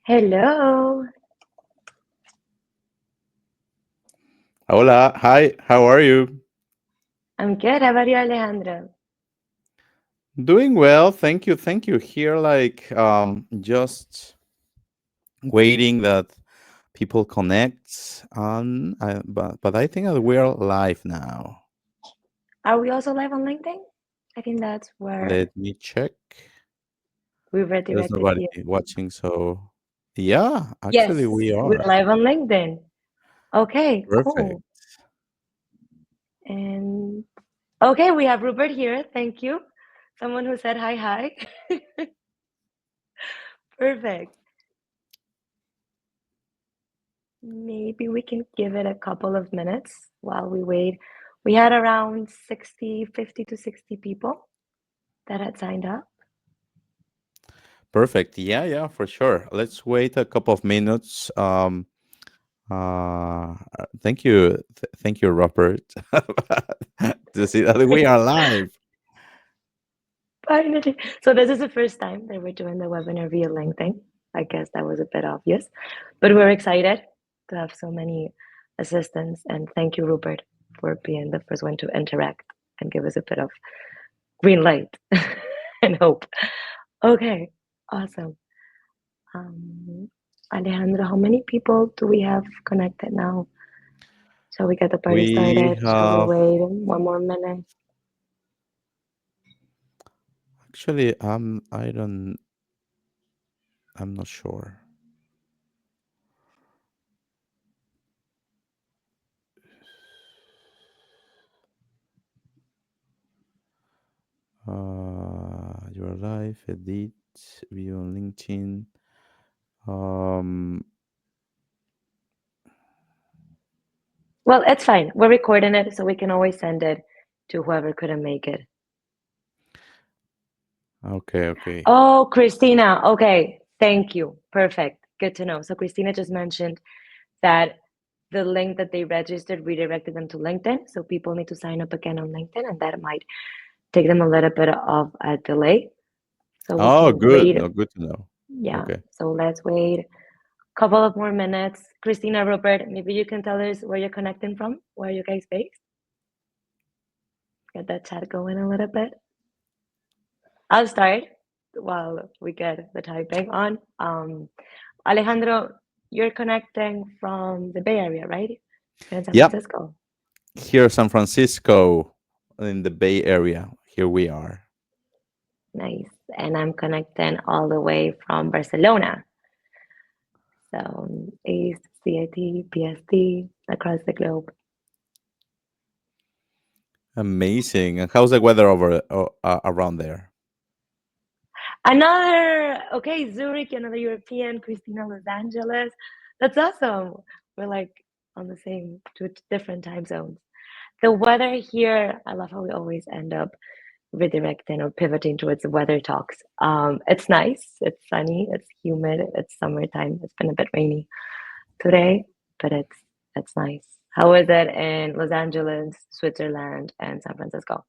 Hello, Hola, hi, how are you? I'm good. How about you, Alejandro? Doing well, thank you. Thank you. Here, just waiting that people connect on, but I think that we are live now. Are we also live on LinkedIn? I think that's where Let me check. we There's redirected nobody you. watching, so yeah, actually Yes, we we're are. live on LinkedIn. Okay, Perfect. cool. And okay, we have Rupert here. Thank you. Someone who said hi, hi. Perfect. Maybe we can give it a couple of minutes while we wait. We had around 50 to 60 people that had signed up. Perfect. Yeah, for sure. Let's wait a couple of minutes. Thank you, thank you, Robert, to see that we are live. Finally. So this is the first time that we're doing the webinar via LinkedIn. I guess that was a bit obvious, but we're excited to have so many assistants. And thank you, Rupert, for being the first one to interact and give us a bit of green light and hope. Okay, awesome. Alejandro, how many people do we have connected now? Shall we get the party We started? Shall we have wait one more minute? actually, I'm not sure. Your live edit video on LinkedIn. Um, Well, it's fine. We're recording it, so we can always send it to whoever couldn't make it. okay. Oh, Christina. Okay. Thank you. Perfect. Good to know. So Christina just mentioned that the link that they registered redirected them to LinkedIn. So people need to sign up again on LinkedIn, and that might take them a little bit of a delay. So we Oh, can good. wait. No, good to know. Yeah. Okay. So let's wait a couple of more minutes. Christina, Robert, maybe you can tell us where you're connecting from, where you guys based. Get that chat going a little bit. I'll start while we get the typing on. Alejandro, you're connecting from the Bay Area, right? You're in San Yep. Francisco. Here, San Francisco, in the Bay Area. Here we are. Nice. And I'm connecting all the way from Barcelona. So East, CIT, PST, across the globe. Amazing. And how's the weather over around there? Another, okay, Zurich, another European, Christina, Los Angeles. That's awesome. We're like on the same, two different time zones. The weather here, I love how we always end up redirecting or pivoting towards the weather talks. It's nice, it's sunny, it's humid, it's summertime. It's been a bit rainy today, but it's nice. How is it in Los Angeles, Switzerland, and San Francisco?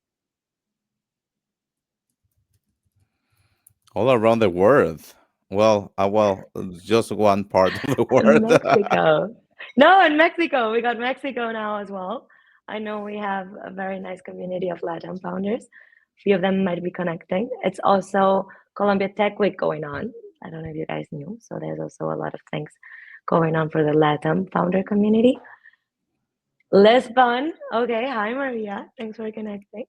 All around the world. Well, just one part of the world. Mexico. No, in Mexico. We got Mexico now as well. I know we have a very nice community of Latin founders. A few of them might be connecting. It's also Colombia Tech Week going on. I don't know if you guys knew. So there's also a lot of things going on for the Latin founder community. Lisbon. Okay. Hi, Maria. Thanks for connecting.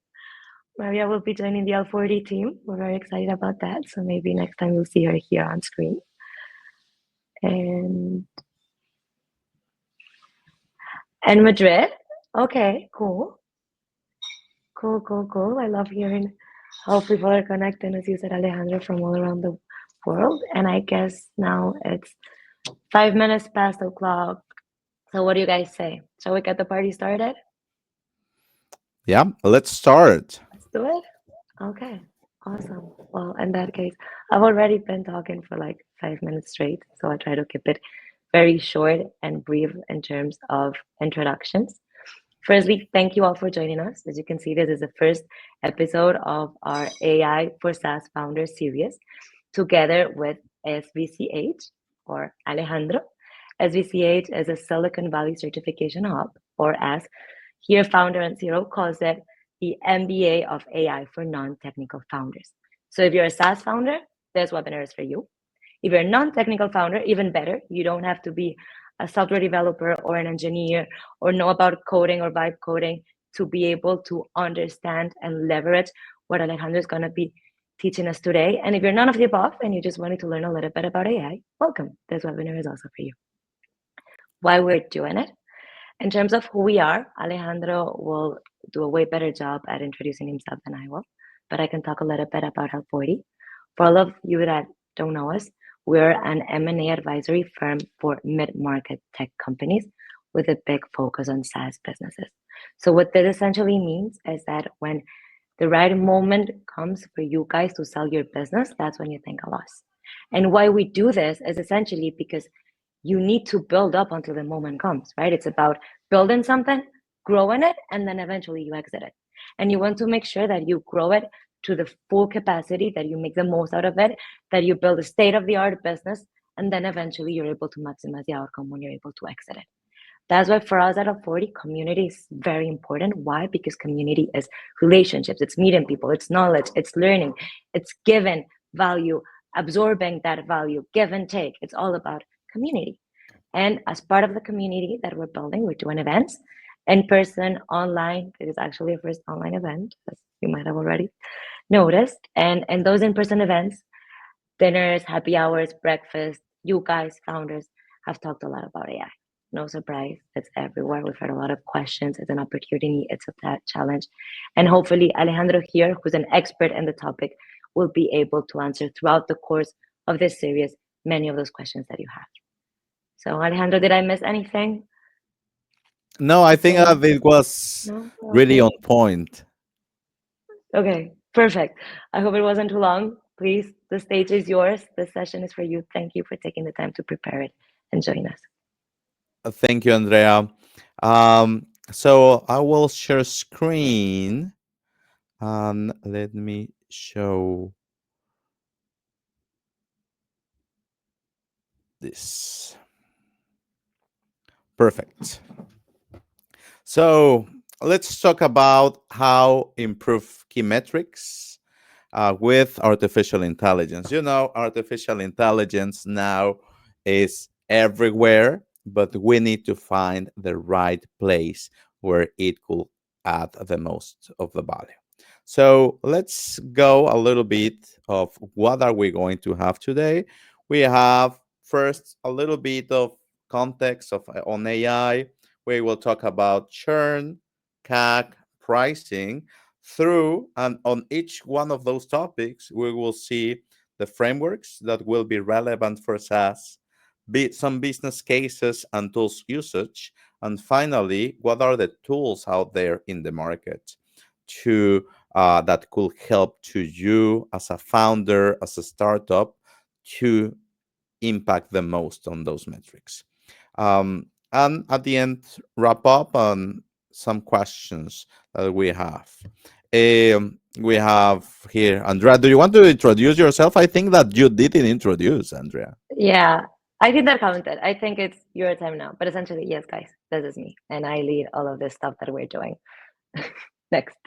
Maria will be joining the L40 team. We're very excited about that. So maybe next time we'll see her here on screen. And Madrid. Okay, cool. Cool. I love hearing how people are connecting, as you said, Alejandro, from all around the world. And I guess now it's 5 minutes past the clock. So what do you guys say? Shall we get the party started? Yeah, let's start. Let's do it. Okay, awesome. Well, in that case, I've already been talking for like 5 minutes straight, so I try to keep it very short and brief in terms of introductions. Firstly, thank you all for joining us. As you can see, this is the first episode of our AI for SaaS Founders series together with SVCH. or Alejandro. SVCH is a Silicon Valley Certification Hub, or as here founder and CEO calls it, the MBA of AI for non-technical founders. So if you're a SaaS founder, this webinar is for you. If you're a non-technical founder, even better. You don't have to be a software developer or an engineer or know about coding or vibe coding to be able to understand and leverage what Alejandro is going to be teaching us today. And if you're none of the above and you just wanted to learn a little bit about AI, welcome. This webinar is also for you. Why we're doing it. In terms of who we are, Alejandro will do a way better job at introducing himself than I will, but I can talk a little bit about Help40. For all of you that don't know us, we're an M&A advisory firm for mid-market tech companies with a big focus on SaaS businesses. So what this essentially means is that when the right moment comes for you guys to sell your business, that's when you think of us. And why we do this is essentially because you need to build up until the moment comes, right? It's about building something, growing it, and then eventually you exit it. And you want to make sure that you grow it to the full capacity, that you make the most out of it, that you build a state-of-the-art business, and then eventually you're able to maximize the outcome when you're able to exit it. That's why for us at Help40, community is very important. Why? Because community is relationships. It's meeting people. It's knowledge. It's learning. It's giving value, absorbing that value, give and take. It's all about community. And as part of the community that we're building, we're doing events in person, online. It is actually a first online event, as you might have already noticed. And those in-person events, dinners, happy hours, breakfast, you guys, founders, have talked a lot about AI. No surprise, it's everywhere. We've heard a lot of questions. It's an opportunity, it's a challenge. And hopefully Alejandro here, who's an expert in the topic, will be able to answer throughout the course of this series many of those questions that you have. So Alejandro, did I miss anything? No, I think it was No? really on Okay. point. Okay, perfect. I hope it wasn't too long. Please, the stage is yours. The session is for you. Thank you for taking the time to prepare it and join us. Thank you, Andrea. So I will share screen and let me show this. Perfect. So let's talk about how improve key metrics with artificial intelligence. You know, artificial intelligence now is everywhere, but we need to find the right place where it could add the most of the value. So let's go a little bit of what are we going to have today. We have first a little bit of context of on AI. We will talk about churn, CAC, pricing, through and on each one of those topics, we will see the frameworks that will be relevant for SaaS, some business cases and tools usage, and finally, what are the tools out there in the market to that could help to you as a founder, as a startup, to impact the most on those metrics. And at the end, wrap up on some questions that we have. We have here, Andrea. Do you want to introduce yourself? I think that you didn't introduce, Andrea. Yeah, I think that counted. I think it's your time now. But essentially, yes, guys, this is me. And I lead all of this stuff that we're doing. Next.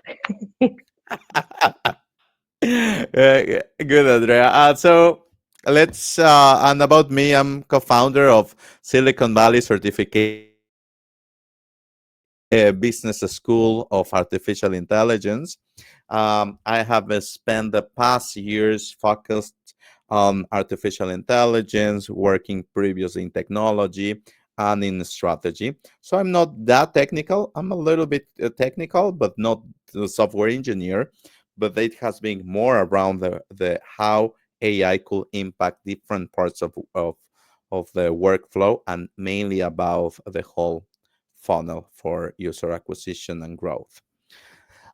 Good, Andrea. So let's, and about me, I'm co-founder of Silicon Valley Certification Business School of Artificial Intelligence. I have spent the past years focused on artificial intelligence, working previously in technology and in strategy. So I'm not that technical. I'm a little bit technical, but not the software engineer. But it has been more around the how AI could impact different parts of the workflow, and mainly about the whole funnel for user acquisition and growth.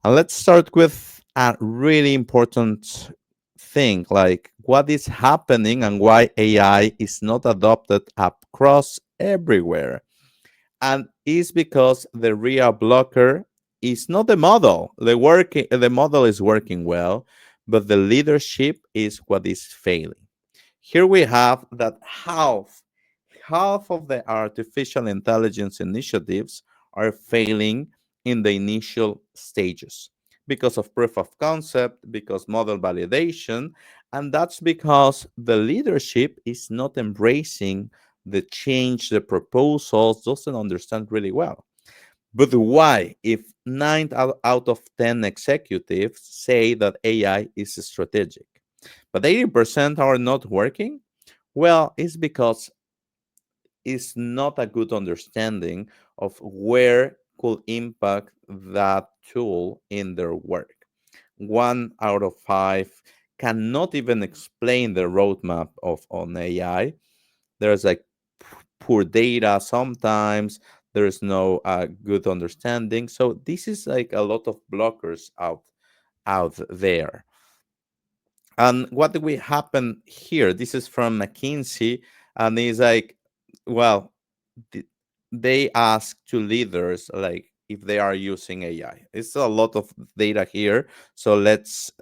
And let's start with a really important thing, like what is happening and why AI is not adopted across everywhere. And it's because the real blocker is not the model. The model is working well, but the leadership is what is failing. Here we have that half of the artificial intelligence initiatives are failing in the initial stages because of proof of concept, because model validation, and that's because the leadership is not embracing the change, the proposals, doesn't understand really well. But why, if 9 out of 10 executives say that AI is strategic, but 80% are not working? Well, it's because it's not a good understanding of where could impact that tool in their work. 1 out of 5 cannot even explain the roadmap of on AI. There's like poor data sometimes. There's no good understanding. So this is like a lot of blockers out there. And what do we happen here? This is from McKinsey, and it's like, well, th- they ask to leaders like if they are using AI. It's a lot of data here, so let's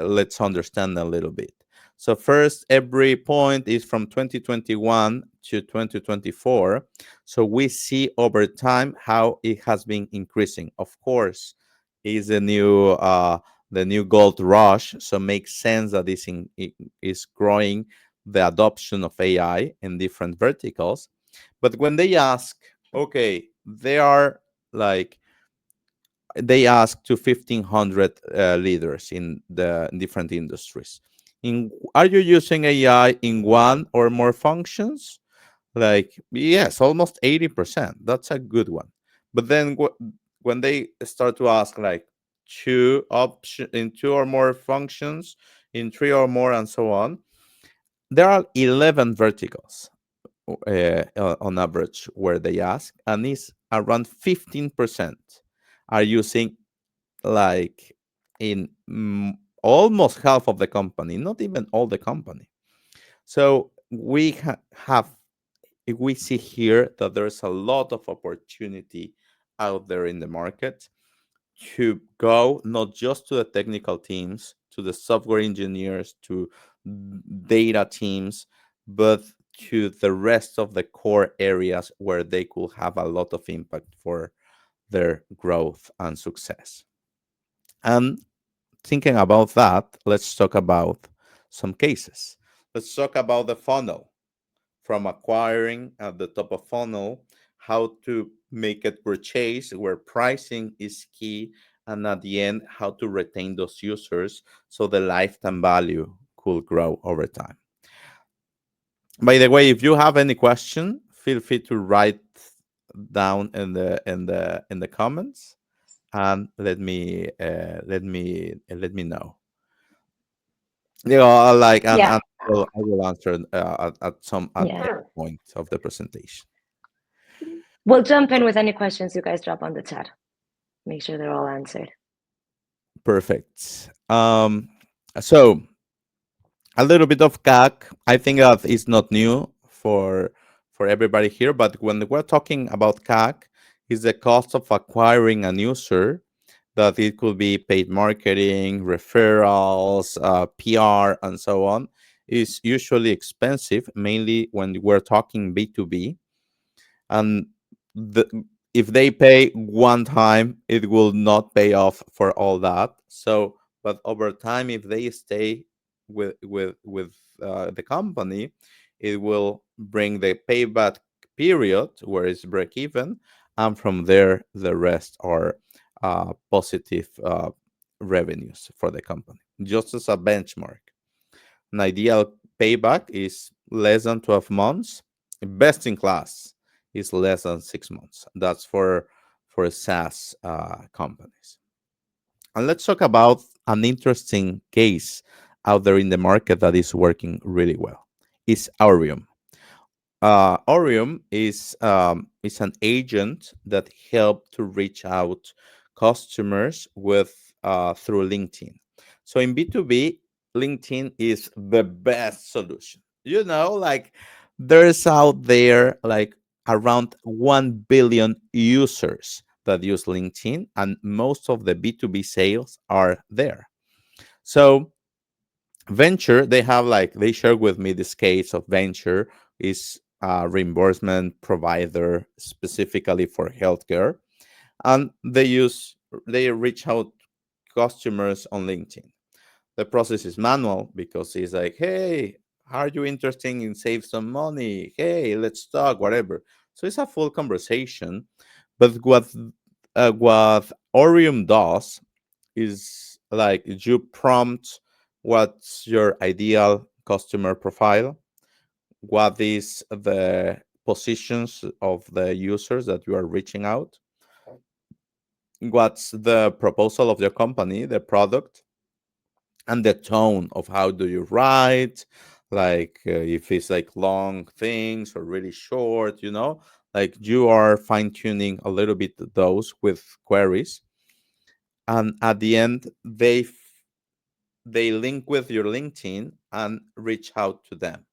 understand a little bit. So first, every point is from 2021 to 2024. So we see over time how it has been increasing. Of course, is the new gold rush. So makes sense that it is growing the adoption of AI in different verticals. But when they ask, okay, they are like they ask to 1,500 leaders in the different industries. Are you using AI in one or more functions? Like, yes, almost 80%. That's a good one. But then when they start to ask like in two or more functions, in three or more, and so on, there are 11 verticals on average where they ask, and it's around 15% are using like in almost half of the company, not even all the company. So we see here that there's a lot of opportunity out there in the market to go not just to the technical teams, to the software engineers, to data teams, but to the rest of the core areas where they could have a lot of impact for their growth and success. And thinking about that, let's talk about some cases. Let's talk about the funnel, from acquiring at the top of funnel, how to make it purchase, where pricing is key, and at the end, how to retain those users so the lifetime value could grow over time. By the way, if you have any question, feel free to write down in the comments, and let me know. You know, like, and, Yeah, and I will answer at yeah. any point of the presentation. We'll jump in with any questions you guys drop on the chat. Make sure they're all answered. Perfect. So a little bit of CAC. I think that is not new for everybody here, but when we're talking about CAC, is the cost of acquiring a user. That it could be paid marketing, referrals, PR, and so on. Is usually expensive, mainly when we're talking B2B. And the, if they pay one time, it will not pay off for all that. So but over time, if they stay with the company, it will bring the payback period where it's break even, and from there the rest are positive revenues for the company. Just as a benchmark, an ideal payback is less than 12 months. Best in class is less than 6 months. That's for SaaS companies. And let's talk about an interesting case out there in the market that is working really well. Is Aurium. Aurium is an agent that help to reach out customers with through LinkedIn. So in B2B, LinkedIn is the best solution. You know, like there's out there like around 1 billion users that use LinkedIn, and most of the B2B sales are there. So Venture, they have like, they share with me this case of Venture is a reimbursement provider specifically for healthcare, and they reach out customers on LinkedIn. The process is manual because it's like, hey, are you interested in save some money? Hey, let's talk, whatever. So it's a full conversation. But what Orium does is like you prompt what's your ideal customer profile, what is the positions of the users that you are reaching out, what's the proposal of your company, the product, and the tone of how do you write, like if it's like long things or really short, like you are fine tuning a little bit those with queries, and at the end they link with your LinkedIn and reach out to them.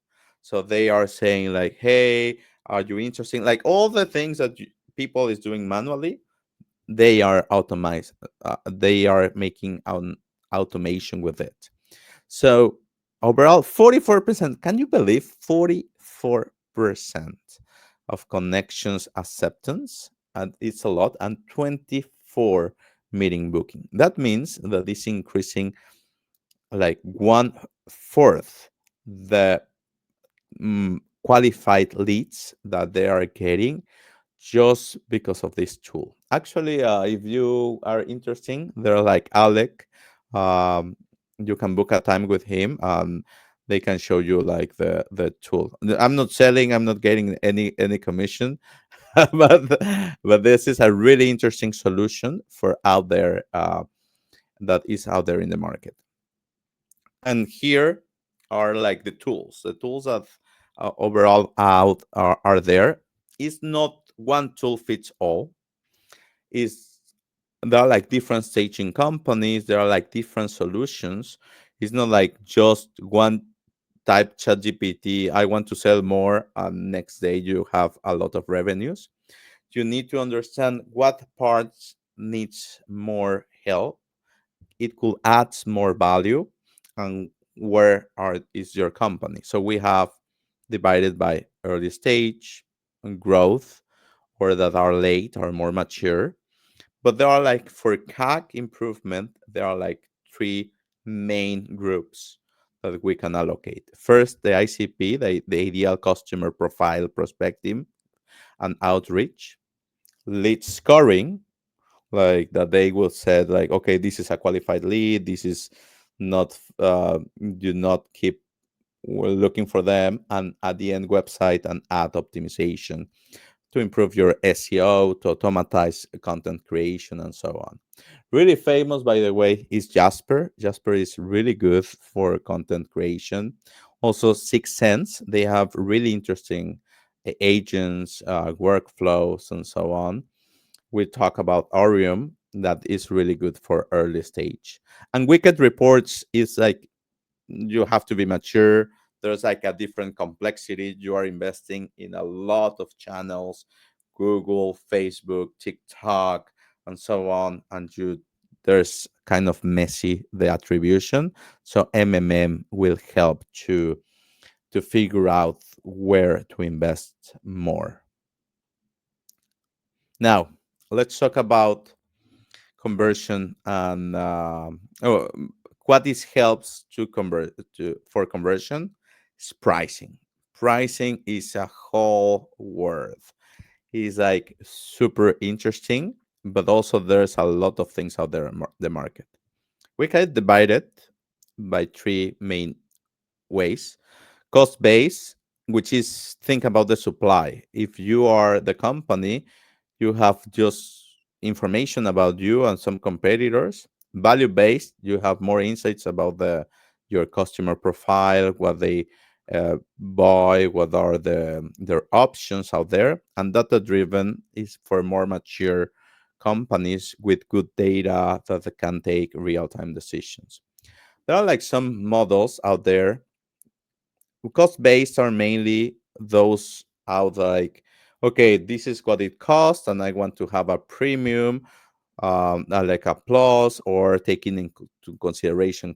So they are saying like, hey, are you interested, like all the things that people is doing manually, they are automized, they are making an automation with it. So overall, 44%. Can you believe 44% of connections acceptance? And it's a lot. And 24 meeting booking. That means that it's increasing like one fourth the qualified leads that they are getting just because of this tool. Actually, if you are interested, they're like Alec. Um, you can book a time with him. They can show you like the tool. I'm not selling. I'm not getting any commission, but this is a really interesting solution for out there, that is out there in the market. And here are like the tools that overall out are there. It's not one tool fits all. Is There are like different staging companies, there are like different solutions. It's not like just one type chat gpt, I want to sell more, and next day you have a lot of revenues. You need to understand what parts needs more help, it could add more value, and where is your company. So we have divided by early stage and growth, or that are late or more mature. But there are like, for CAC improvement, there are like three main groups that we can allocate. First, the ICP, the ideal customer profile prospecting and outreach. Lead scoring, like that they will say like, okay, this is a qualified lead, this is not, do not keep looking for them. And at the end, website and ad optimization to improve your SEO, to automatize content creation, and so on. Really famous, by the way, is Jasper. Jasper is really good for content creation. Also, Six Sense, they have really interesting agents, workflows, and so on. We talk about Orium, that is really good for early stage. And Wicked Reports is like, you have to be mature. There's like a different complexity. You are investing in a lot of channels, Google, Facebook, TikTok, and so on. And there's kind of messy the attribution. So MMM will help to figure out where to invest more. Now, let's talk about conversion and what this helps to convert to for conversion is pricing. Pricing is a whole word. It's like super interesting, but also there's a lot of things out there in the market. We can divide it by three main ways. Cost base, which is think about the supply. If you are the company, you have just information about you and some competitors. Value based, you have more insights about your customer profile, what they buy, what are their options out there. And data driven is for more mature companies with good data that they can take real time decisions. There are like some models out there. Cost based are mainly those out like, okay, this is what it costs, and I want to have a premium, like a plus, or taking into consideration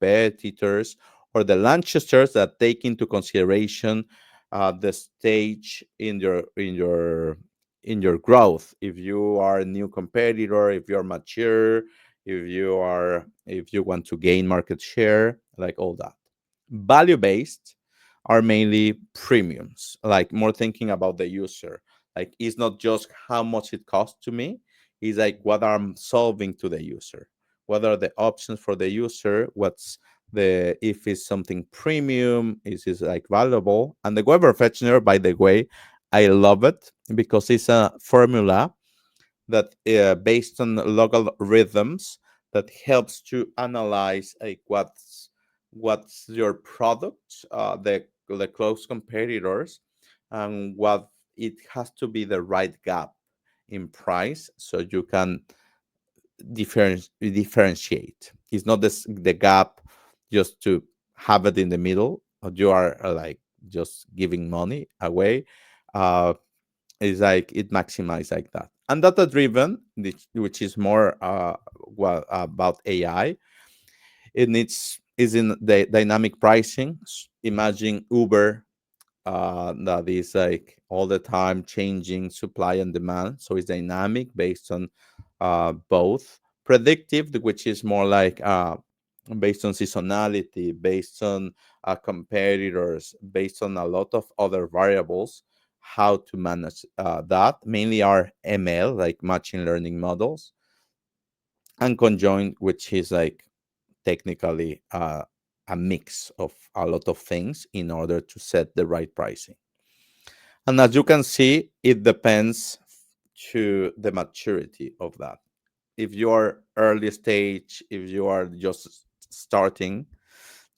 competitors, or the Lanchesters that take into consideration the stage in your growth. If you are a new competitor, if you're mature, if you want to gain market share, like all that. Value based are mainly premiums, like more thinking about the user. Like it's not just how much it costs to me, it's like what I'm solving to the user. What are the options for the user? What's the if it's something premium, is it like valuable? And the Weber Fetchner, by the way, I love it because it's a formula that based on local rhythms that helps to analyze like what's your product, the close competitors, and what it has to be the right gap in price so you can differentiate. It's not the gap just to have it in the middle. You are like just giving money away. Uh, it's like it maximizes like that. And data driven, which is more well about AI, it needs is in the dynamic pricing. Imagine Uber that is like all the time changing supply and demand. So it's dynamic based on both predictive, which is more like based on seasonality, based on competitors, based on a lot of other variables. How to manage that mainly are ML, like machine learning models, and conjoined, which is like technically a mix of a lot of things in order to set the right pricing. And as you can see, it depends to the maturity of that. If you are early stage, if you are just starting,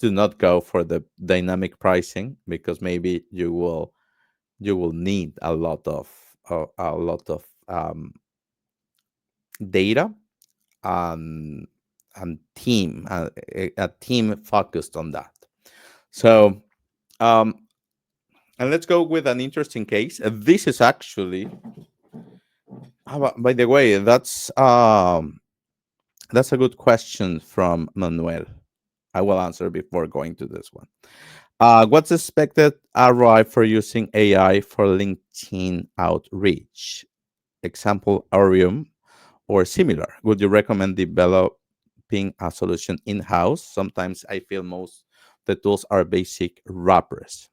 do not go for the dynamic pricing because maybe you will need a lot of data and team a team focused on that. So um, and let's go with an interesting case. This is actually, by the way, that's a good question from Manuel. I will answer before going to this one. What's expected ROI for using AI for LinkedIn outreach? Example, Orium or similar. Would you recommend developing a solution in-house? Sometimes I feel most the tools are basic wrappers.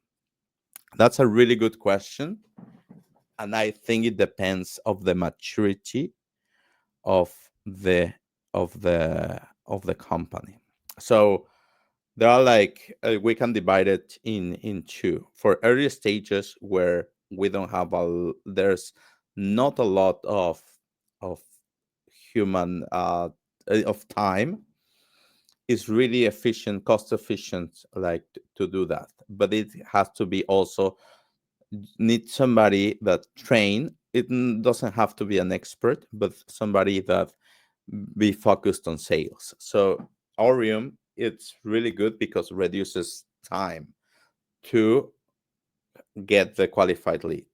That's a really good question, and I think it depends of the maturity of the of the company. So there are like we can divide it in two. For early stages where we don't have there's not a lot of human of time, is really efficient, cost efficient, like to do that. But it has to be also need somebody that train. It doesn't have to be an expert, but somebody that be focused on sales. So Orium, it's really good because it reduces time to get the qualified lead.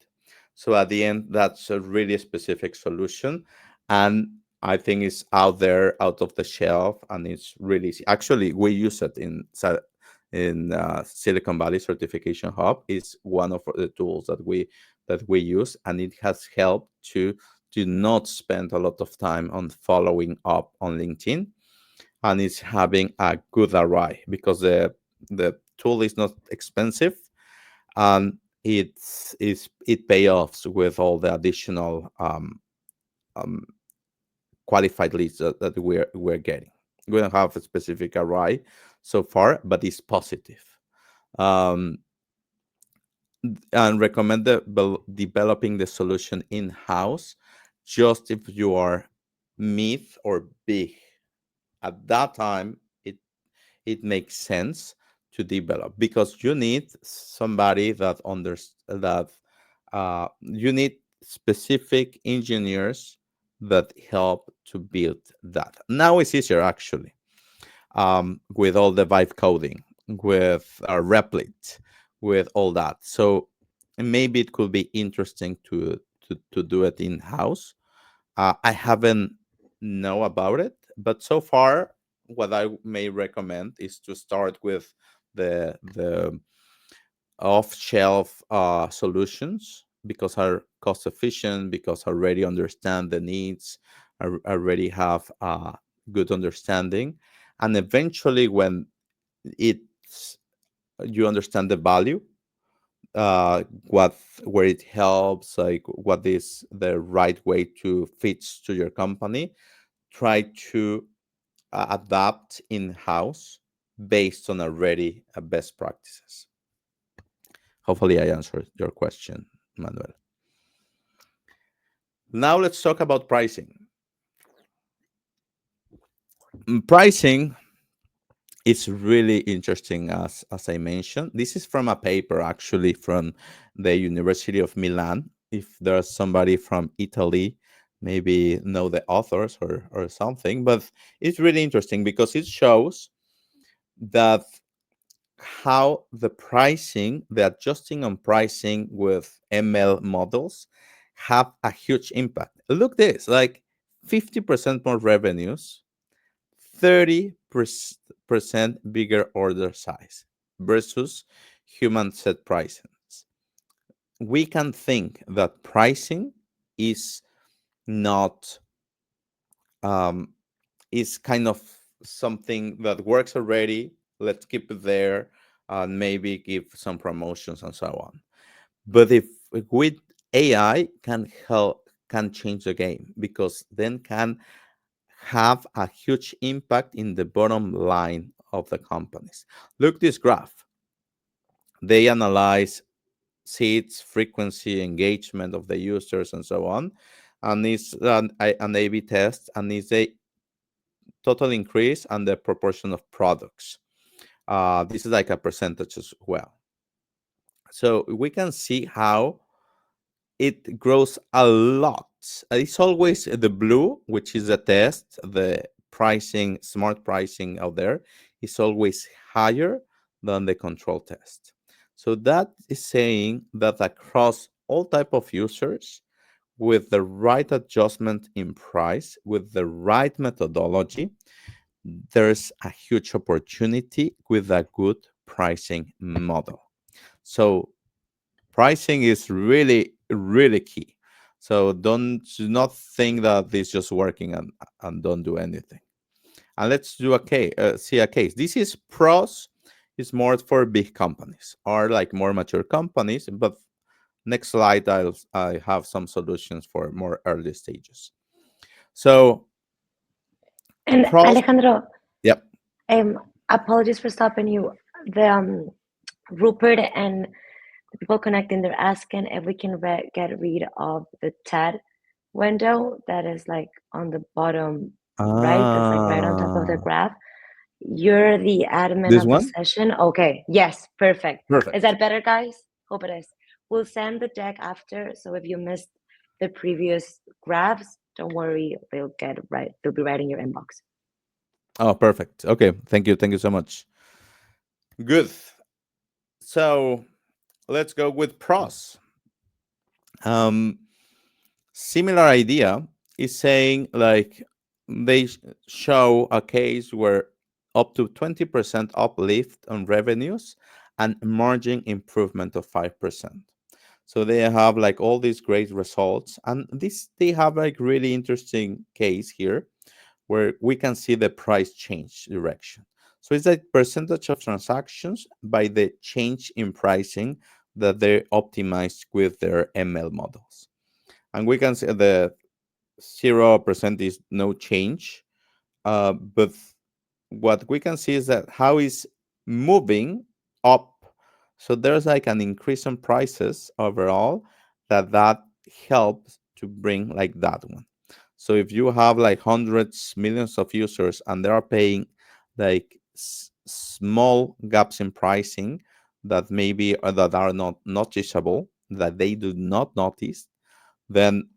So at the end, that's a really specific solution, and I think it's out there, out of the shelf, and it's really easy. Actually, we use it in Silicon Valley Certification Hub. Is one of the tools that we use, and it has helped to not spend a lot of time on following up on LinkedIn, and it's having a good ROI because the tool is not expensive, and it pay offs with all the additional um, qualified leads that we're getting. We don't have a specific ROI so far, but it's positive. Um, and recommend developing the solution in house, just if you are mid or big. At that time, it makes sense to develop because you need somebody that that you need specific engineers that help to build that. Now it's easier actually, with all the vibe coding, with Replit, with all that. So maybe it could be interesting to do it in house. I haven't know about it, but so far what I may recommend is to start with the off-shelf solutions, because are cost efficient, because already understand the needs, already have good understanding, and eventually when it's you understand the value, what where it helps, like what is the right way to fits to your company, try to adapt in house based on already best practices. Hopefully, I answered your question, Manuel. Now let's talk about pricing. Pricing is really interesting, as I mentioned. This is from a paper actually from the University of Milan. If there's somebody from Italy, maybe know the authors or something, but it's really interesting because it shows that how the adjusting on pricing with ML models have a huge impact. Look this, like 50% more revenues, 30% bigger order size versus human set prices. We can think that pricing is not um, is kind of something that works already. Let's keep it there and maybe give some promotions and so on. But if with AI can change the game, because then can have a huge impact in the bottom line of the companies. Look this graph. They analyze seats, frequency, engagement of the users, and so on, and it's an A/B test, and it's a total increase and the proportion of products. This is like a percentage as well. So we can see how it grows a lot. It's always the blue, which is the test, the pricing, smart pricing out there is always higher than the control test. So that is saying that across all type of users, with the right adjustment in price, with the right methodology, there's a huge opportunity with a good pricing model. So pricing is really, really key. So do not think that this just working and don't do anything. And let's do a case, see a case. This is pros is more for big companies or like more mature companies, but next slide I have some solutions for more early stages. So And pros, Alejandro, yep. um, apologies for stopping you. The Rupert and the people connecting, they're asking if we can get rid of the chat window that is like on the bottom right, that's like right on top of the Ah, graph. You're the admin this of the one? session. Okay, yes, perfect. Is Perfect. that better, guys? Hope it is. We'll send the deck after, so if you missed the previous graphs, don't worry, they'll get right. They'll be right in your inbox. Oh, perfect. Okay, thank you. Thank you so much. Good. So let's go with pros. Um, Similar idea is saying like they show a case where up to 20% uplift on revenues and margin improvement of 5%. So they have like all these great results, and this they have like really interesting case here where we can see the price change direction. So it's like percentage of transactions by the change in pricing that they optimized with their ML models. And we can see the 0% is no change. But what we can see is that how is moving up. So there's like an increase in prices overall that helps to bring like that one. So if you have like hundreds, millions of users and they are paying like small gaps in pricing that maybe that are not noticeable, that they do not notice, then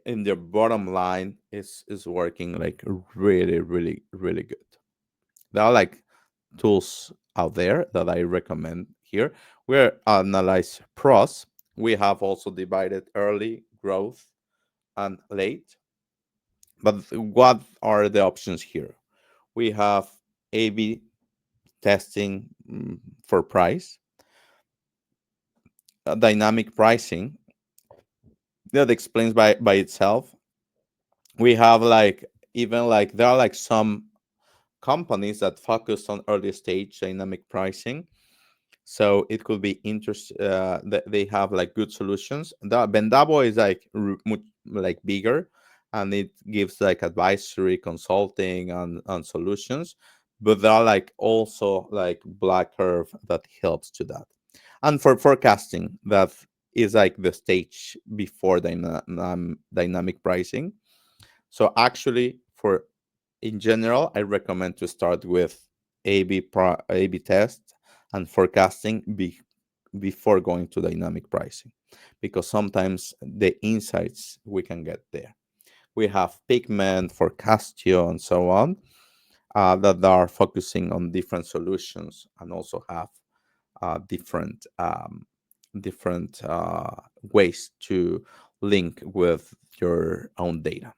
in their bottom line is working like really, really, really good. There are like tools out there that I recommend here. We're analyze pros. We have also divided early, growth, and late. But what are the options here? We have A/B testing for price, dynamic pricing that explains by itself. We have like even like there are like some companies that focus on early stage dynamic pricing, so it could be that they have like good solutions. The Bendabo is like much like bigger, and it gives like advisory consulting on solutions, but there are like also like Black Curve that helps to that. And for forecasting, that is like the stage before dynamic pricing. So actually, for in general, I recommend to start with A/B test and forecasting before going to dynamic pricing, because sometimes the insights we can get there. We have Pigment, Forecastio, and so on, that are focusing on different solutions and also have different ways to link with your own data.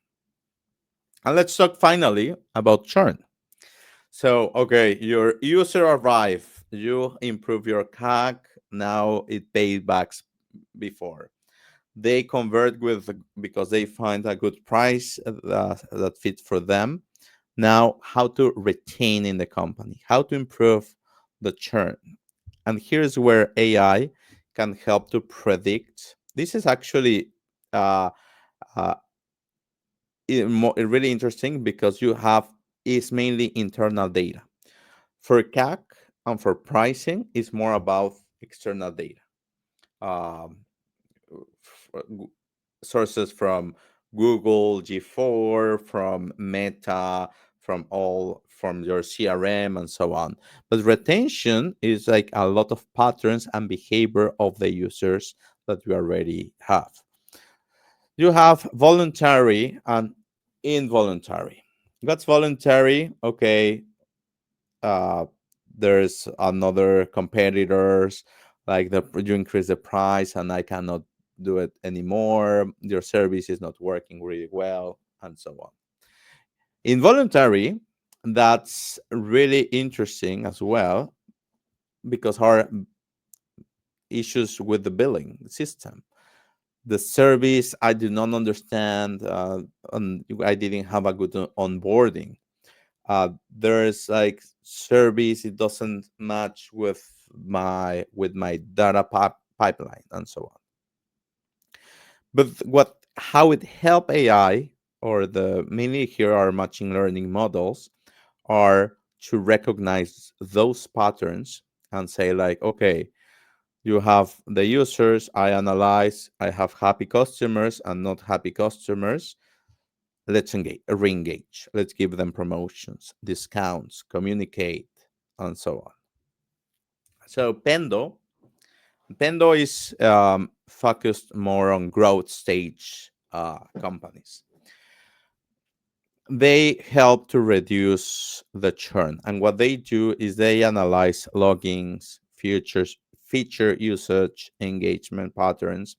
And let's talk finally about churn. So, okay, your user arrive, you improve your CAC, now it paid back before. They convert with because they find a good price that fits for them. Now, how to retain in the company, how to improve the churn. And here's where AI can help to predict. This is actually uh, uh, really interesting because you have is mainly internal data. For CAC and for pricing, it's more about external data. Um, Sources from Google, G4, from Meta, from your CRM and so on. But retention is like a lot of patterns and behavior of the users that you already have. You have voluntary and involuntary. What's voluntary? Okay, uh, there's another competitors like you increase the price and I cannot do it anymore. Your service is not working really well, and so on. Involuntary, that's really interesting as well because our issues with the billing system, the service I do not understand, and I didn't have a good onboarding. There's like service it doesn't match with my data pipeline and so on. But what how it help AI, or the mainly here are machine learning models, are to recognize those patterns and say like, okay, you have the users, I analyze, I have happy customers and not happy customers. Let's re-engage. Let's give them promotions, discounts, communicate, and so on. So Pendo is focused more on growth stage companies. They help to reduce the churn, and what they do is they analyze logins, feature usage, engagement patterns,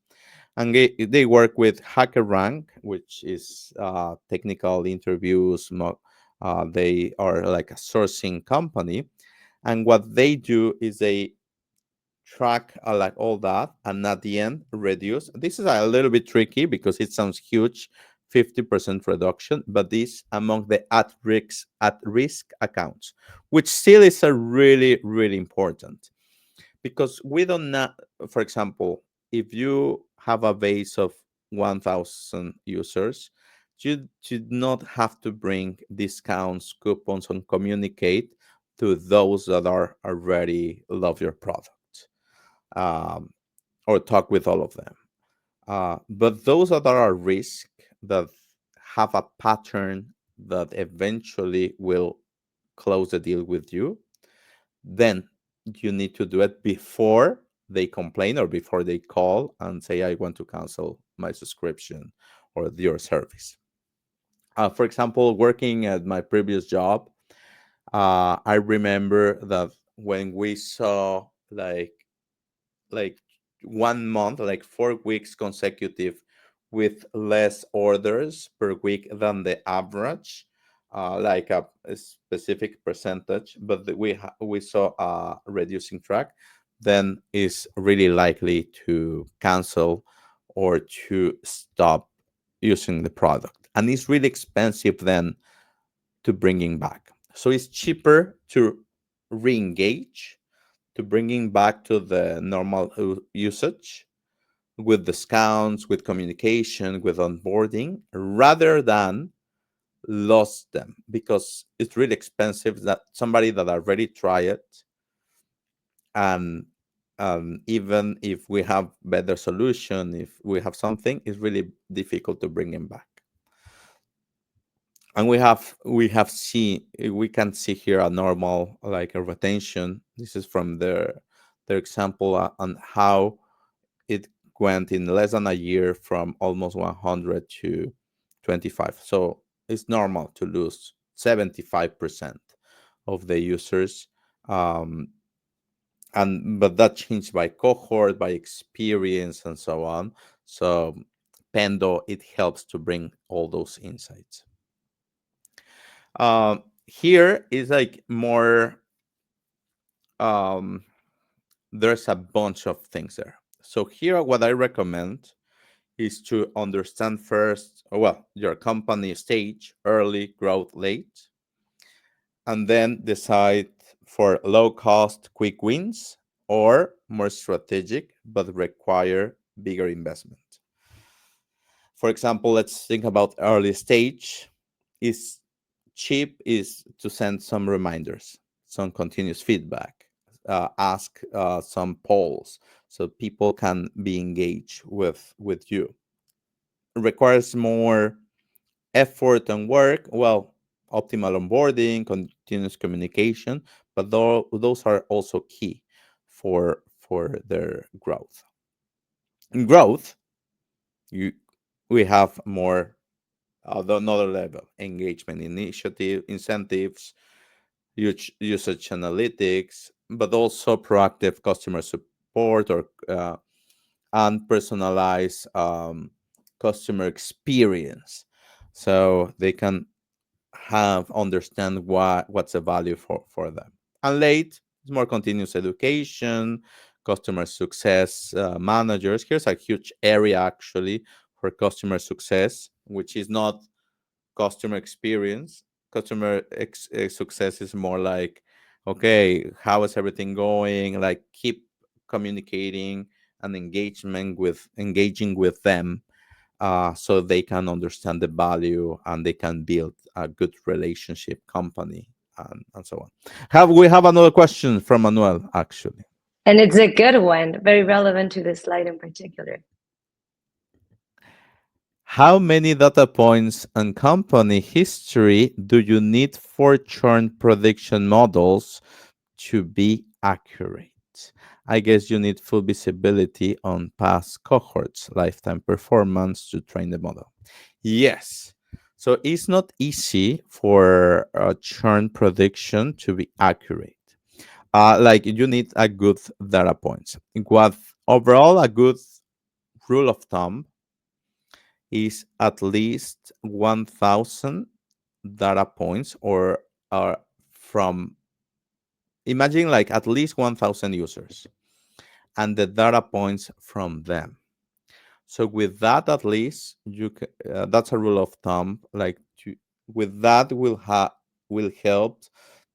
and they work with HackerRank, which is technical interviews. They are like a sourcing company, and what they do is they track like all that, and at the end reduce. This is a little bit tricky because it sounds huge, 50% reduction, but this among the at risk accounts, which still is a really important, because we don't know. For example, if you have a base of 1000 users, you do not have to bring discounts, coupons, and communicate to those that are already love your product, um, or talk with all of them. But those that are at risk, that have a pattern that eventually will close the deal with you, then you need to do it before they complain or before they call and say, I want to cancel my subscription or your service. For example, working at my previous job, I remember that when we saw like 1 month, like 4 weeks consecutive with less orders per week than the average, like a specific percentage, but we saw a reducing track, then is really likely to cancel or to stop using the product, and it's really expensive then to bringing back. So it's cheaper to re-engage, to bringing back to the normal usage with discounts, with communication, with onboarding, rather than lost them, because it's really expensive that somebody that already tried it, and even if we have better solution, if we have something, it's really difficult to bring them back. And we can see here a normal, like a retention. This is from their example on how it went in less than a year from almost 100 to 25. So it's normal to lose 75% of the users. Um, and but that changed by cohort, by experience, and so on. So Pendo, it helps to bring all those insights. Here is like more. Um, there's a bunch of things there. So here, what I recommend is to understand first, well, your company stage, early, growth, late, and then decide for low cost, quick wins, or more strategic but require bigger investment. For example, let's think about early stage. Is cheap is to send some reminders, some continuous feedback, ask some polls so people can be engaged with you. Requires more effort and work, well, optimal onboarding, continuous communication, but those are also key for their growth. In growth, you we have more another level: engagement initiative, incentives, usage analytics, but also proactive customer support, or and personalized customer experience, so they can have understand what's the value for them. And late is more continuous education, customer success managers. Here's a huge area actually for customer success, which is not customer experience. Success is more like, okay, how is everything going, like keep communicating and engaging with them, so they can understand the value and they can build a good relationship company, and so on. We have another question from Manuel, actually. And it's a good one, very relevant to this slide in particular. How many data points and company history do you need for churn prediction models to be accurate? I guess you need full visibility on past cohorts, lifetime performance to train the model. Yes. So it's not easy for a churn prediction to be accurate. Like you need a good data points. What overall a good rule of thumb is at least 1,000 data points, or from, imagine like at least 1,000 users and the data points from them. So with that, at least that's a rule of thumb. Like with that will help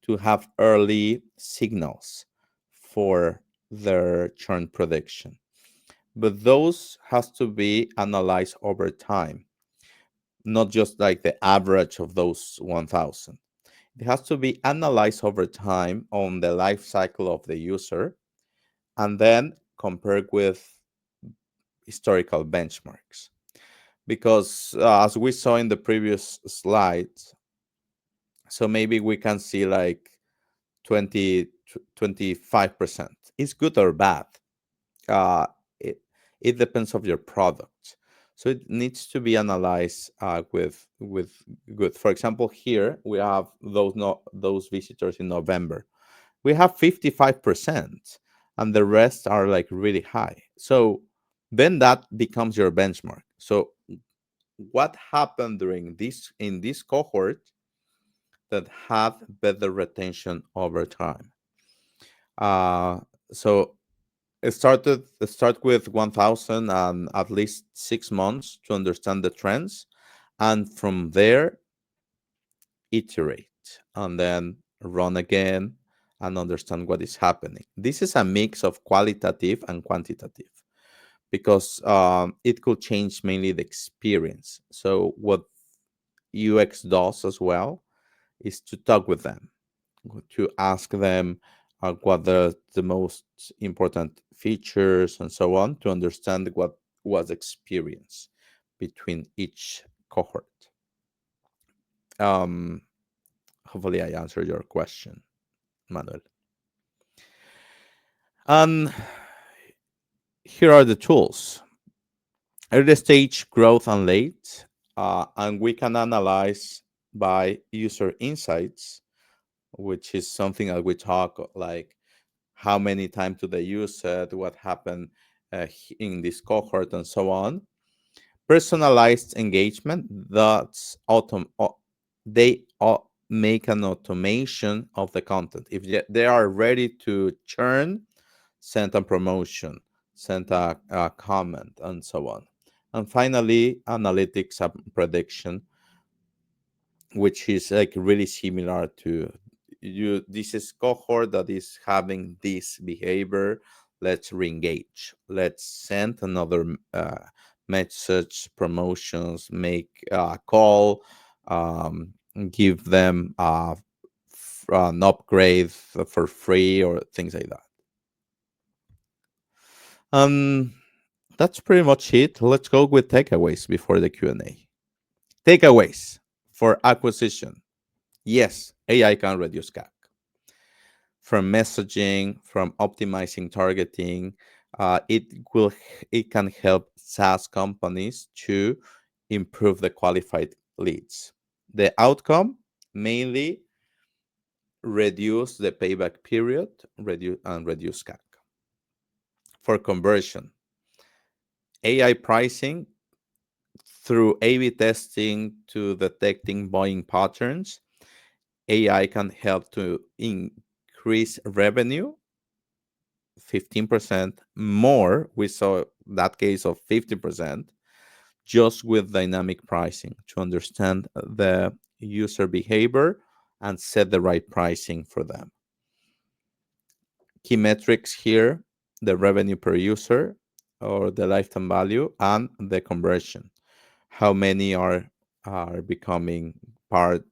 to have early signals for their churn prediction. But those has to be analyzed over time, not just like the average of those 1,000. It has to be analyzed over time on the life cycle of the user, and then compared with historical benchmarks. Because as we saw in the previous slides, so maybe we can see like 25%. It's good or bad. Uh, it, it depends of your product. So it needs to be analyzed with good. For example, here we have those visitors in November. We have 55%, and the rest are like really high. So then that becomes your benchmark. So what happened during this in this cohort that had better retention over time. So it start with 1,000 and at least 6 months to understand the trends, and from there iterate and then run again and understand what is happening. This is a mix of qualitative and quantitative because it could change mainly the experience. So what UX does as well is to talk with them, to ask them what the most important features and so on, to understand what was experienced between each cohort. Um, Hopefully, I answered your question, Manuel. And here are the tools: early stage, growth, and late. And we can analyze by user insights, which is something that we talk like how many times do they use it, what happened in this cohort, and so on. Personalized engagement, that's they make an automation of the content. If they are ready to churn, send a promotion, send a comment, and so on. And finally, analytics and prediction, which is like really similar to you. This is cohort that is having this behavior. Let's re-engage. Let's send another message, promotions, make a call, um, give them an upgrade for free or things like that. Um, that's pretty much it. Let's go with takeaways before the Q&A. Takeaways for acquisition. Yes, AI can reduce CAC. From messaging, from optimizing targeting, it will it can help SaaS companies to improve the qualified leads. The outcome mainly reduce the payback period, reduce CAC. For conversion, AI pricing through A/B testing to detecting buying patterns, AI can help to increase revenue 15% more. We saw that case of 50% just with dynamic pricing to understand the user behavior and set the right pricing for them. Key metrics here: the revenue per user or the lifetime value and the conversion. How many are becoming part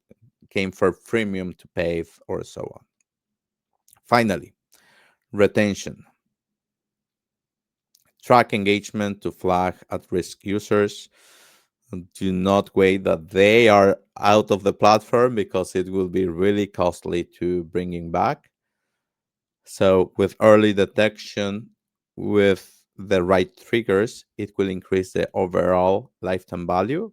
came for freemium to paid or so on. Finally, retention. Track engagement to flag at-risk users. Do not wait that they are out of the platform because it will be really costly to bringing back. So with early detection, with the right triggers, it will increase the overall lifetime value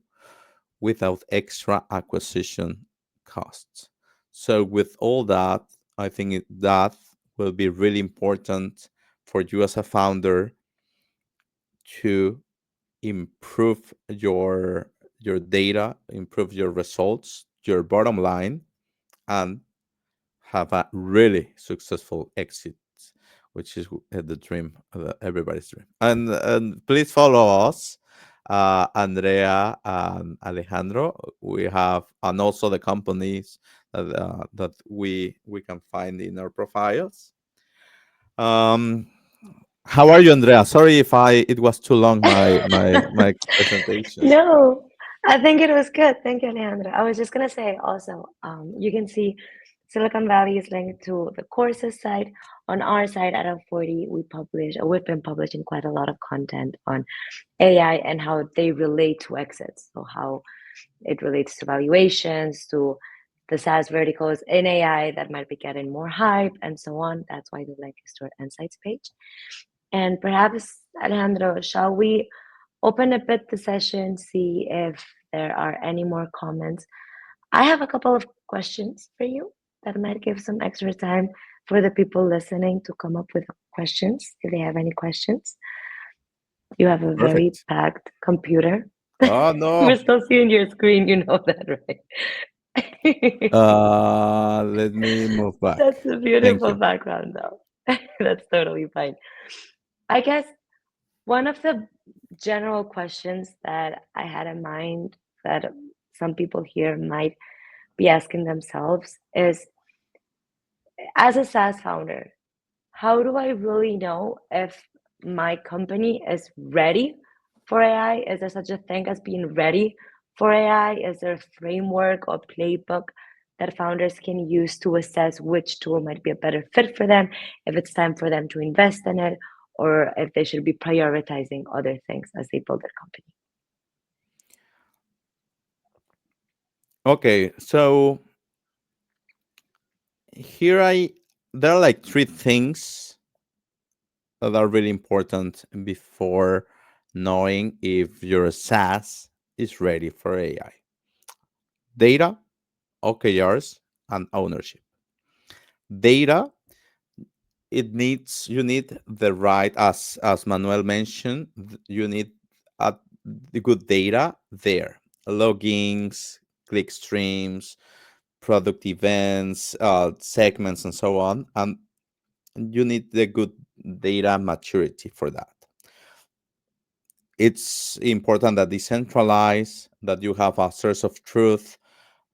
without extra acquisition costs. So with all that, I think that will be really important for you as a founder to improve your data, improve your results, your bottom line, and have a really successful exit, which is the dream, everybody's dream. And please follow us, Andrea and Alejandro. We have, and also the companies that we can find in our profiles. Um, how are you, Andrea? Sorry if it was too long my presentation. No, I think it was good. Thank you, Alejandra. I was just gonna say also, you can see Silicon Valley is linked to the courses side. On our side at L40, we've been publishing quite a lot of content on AI and how they relate to exits. So how it relates to valuations, to the SaaS verticals in AI that might be getting more hype and so on. That's why the link is to our insights page. And perhaps, Alejandro, shall we open a bit the session, see if there are any more comments? I have a couple of questions for you that might give some extra time for the people listening to come up with questions if they have any questions. You have a very Perfect. packed computer. Oh We're no. still seeing your screen, you know that, right? Let me move back. That's a Thank beautiful you. background, though. That's totally fine. I guess one of the general questions that I had in mind that some people here might be asking themselves is, as a SaaS founder, how do I really know if my company is ready for AI? Is there such a thing as being ready for AI? Is there a framework or playbook that founders can use to assess which tool might be a better fit for them, if it's time for them to invest in it, or if they should be prioritizing other things as they build their company? Okay, so here I there are like three things that are really important before knowing if your SaaS is ready for AI. Data, OKRs, and ownership. Data, you need the right, as Manuel mentioned, you need uh, the good data there. Logins, click streams, product events, segments, and so on. And you need the good data maturity for that. It's important that decentralized, that you have a source of truth.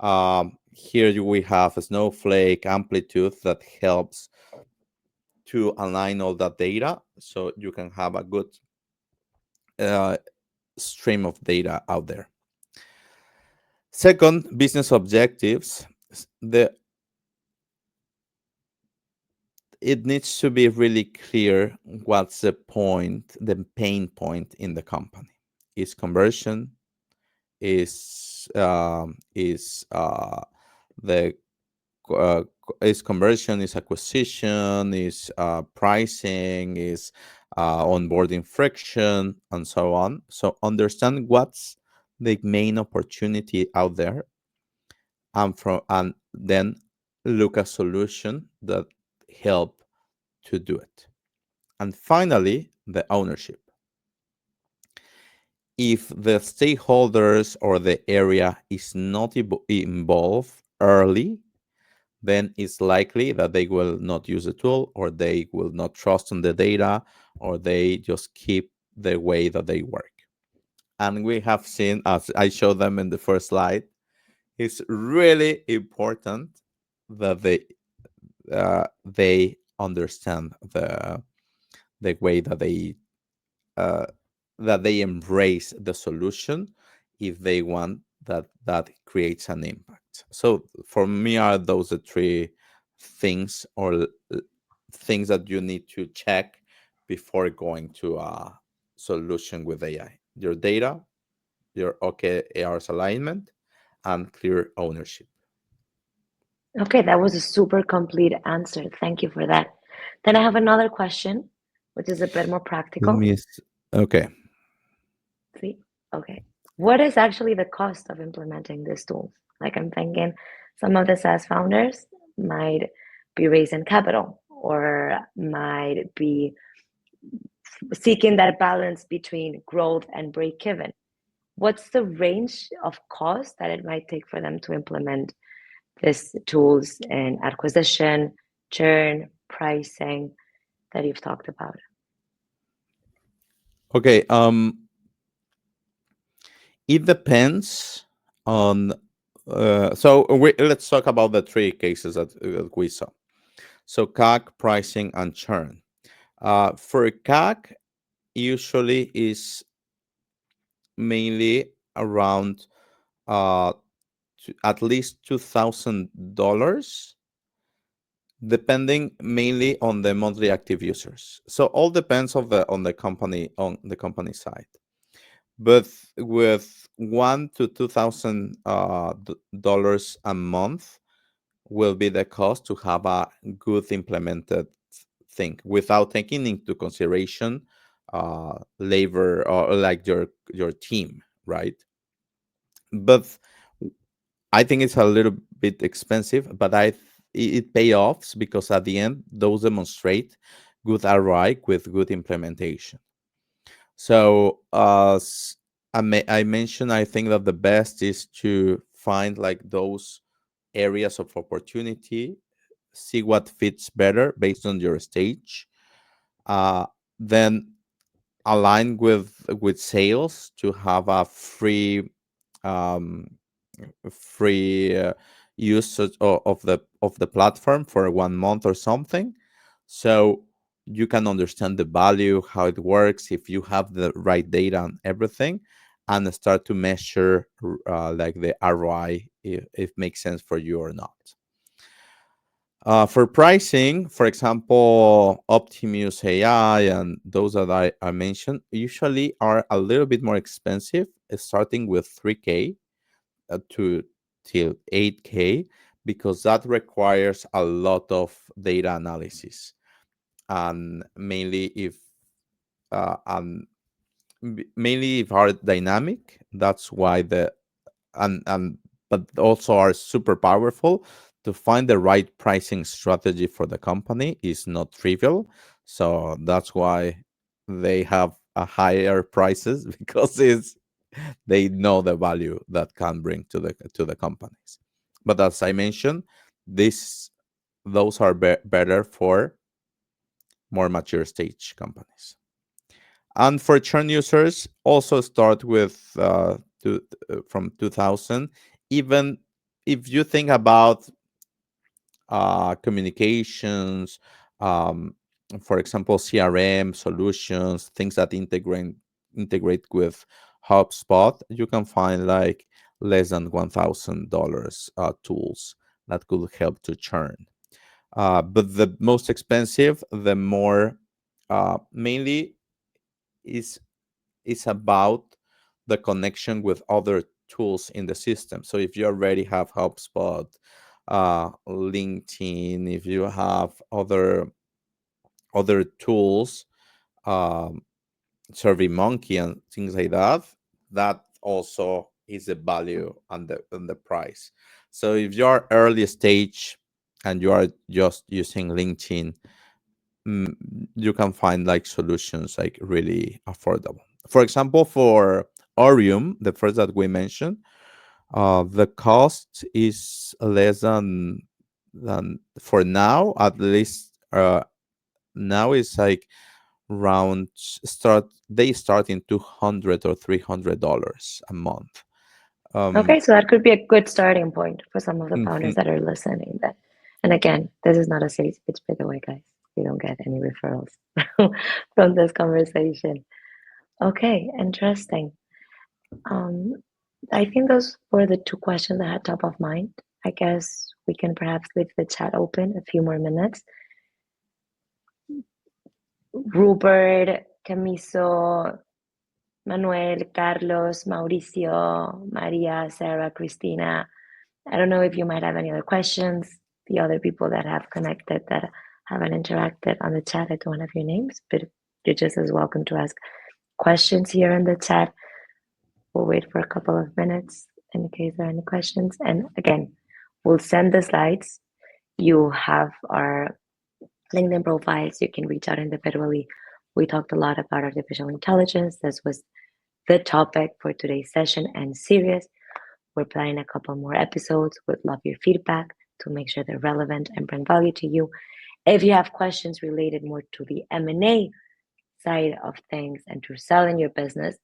We have a Snowflake Amplitude that helps to align all that data so you can have a good uh, stream of data out there. Second, business objectives. The It needs to be really clear what's the pain point in the company. Is conversion? Is the is conversion? Is acquisition? Is pricing? Is onboarding friction, and so on. So understand what's the main opportunity out there, and then look a solution that help to do it. And finally, the ownership. If the stakeholders or the area is not involved early, then it's likely that they will not use the tool, or they will not trust on the data, or they just keep the way that they work. And we have seen, as I showed them in the first slide, it's really important that they understand the way uh, that they embrace the solution if they want that creates an impact. So for me, are those the three things, or things that you need to check before going to a solution with AI: your data, your OKRs alignment, and clear ownership. Okay, that was a super complete answer. Thank you for that. Then I have another question, which is a bit more Let practical. me okay. See? Okay. What is actually the cost of implementing this tool? Like, I'm thinking some of the SaaS founders might be raising capital or might be seeking that balance between growth and break even. What's the range of cost that it might take for them to implement these tools in acquisition, churn, pricing that you've talked about? Okay. It depends on. Let's talk about the three cases that we saw. So CAC, pricing, and churn. For CAC, usually is mainly around uh, at least $2,000, depending mainly on the monthly active users. So all depends on the company side. But with $1,000 to $2,000 a month will be the cost to have a good implemented thing, without taking into consideration labor, or like your team, right? But I think it's a little bit expensive, but it pay offs, because at the end those demonstrate good ROI with good implementation. So I mentioned, I think that the best is to find like those areas of opportunity, see what fits better based on your stage, then align with sales to have a um, free usage of the platform for 1 month or something, so you can understand the value, how it works, if you have the right data and everything, and start to measure like the ROI, if it makes sense for you or not. For pricing, for example, Optimus AI and those that I mentioned usually are a little bit more expensive, starting with 3K to till 8K, because that requires a lot of data analysis, and mainly if are dynamic. That's why and but also are super powerful. To find the right pricing strategy for the company is not trivial, so that's why they have a higher prices because they know the value that can bring to the companies. But as I mentioned, this those are better for more mature stage companies. And for churn users, also start with from 2000. Even if you think about communications, um, for example, CRM solutions, things that integrate with HubSpot, you can find like less than $1,000 tools that could help to churn. But the most expensive, the more mainly is about the connection with other tools in the system. So if you already have HubSpot, LinkedIn, if you have other tools, um, SurveyMonkey and things like that, that also is the value and the price. So if you are early stage and you are just using LinkedIn, mm, you can find like solutions like really affordable. For example, for Orium, the first that we mentioned, the cost is less than for now, at least. Now it's like round start they start in $200 or $300 a month. Okay, Um, so that could be a good starting point for some of the founders mhm. that are listening. That, and again, this is not a sales pitch, by the way, guys. We don't get any referrals from this conversation. Okay, interesting. Um, I think those were the two questions I had top of mind. I guess we can perhaps leave the chat open a few more minutes. Rupert, Camiso, Manuel, Carlos, Mauricio, Maria, Sarah, Cristina. I don't know if you might have any other questions. The other people that have connected that haven't interacted on the chat, I don't have your names, but you're just as welcome to ask questions here in the chat. We'll wait for a couple of minutes in case there are any questions. And again, we'll send the slides. You have our LinkedIn profiles. You can reach out individually. We talked a lot about artificial intelligence. This was the topic for today's session and series. We're planning a couple more episodes. Would love your feedback to make sure they're relevant and bring value to you. If you have questions related more to the M&A side of things and to selling your business,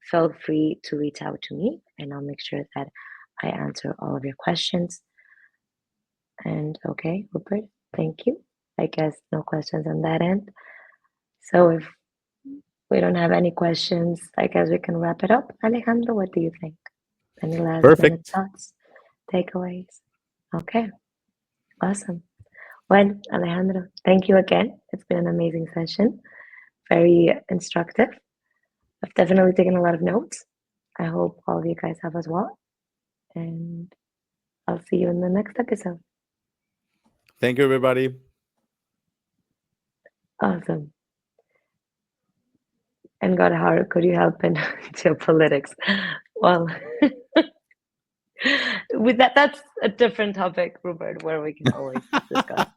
feel free to reach out to me and I'll make sure that I answer all of your questions. And okay, Rupert, thank you. I guess no questions on that end. So if we don't have any questions, I guess we can wrap it up. Alejandro, what do you think? Any last minute Perfect. thoughts, takeaways? Okay, awesome. Well, Alejandro, thank you again. It's been an amazing session, very instructive. I've definitely taken a lot of notes. I hope all of you guys have as well. And I'll see you in the next episode. Thank you, everybody. Awesome. And God, how could you help in geopolitics? Well, with that's a different topic, Robert, where we can always discuss.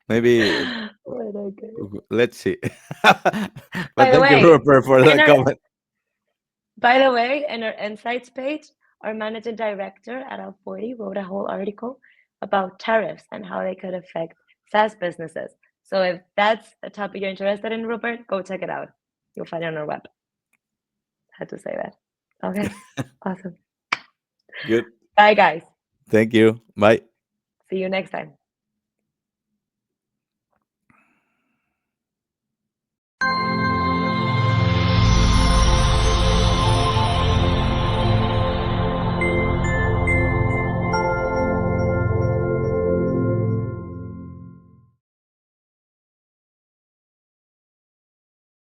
Maybe But okay. let's see. But By the thank you, way, Rupert, for in the our comment. by the way, in our insights page, Our managing director at L40 wrote a whole article about tariffs and how they could affect SaaS businesses. So if that's a topic you're interested in, Rupert, go check it out. You'll find it on our web. Had to say that. Okay, awesome. Good. Bye, guys. Thank you. Bye. See you next time.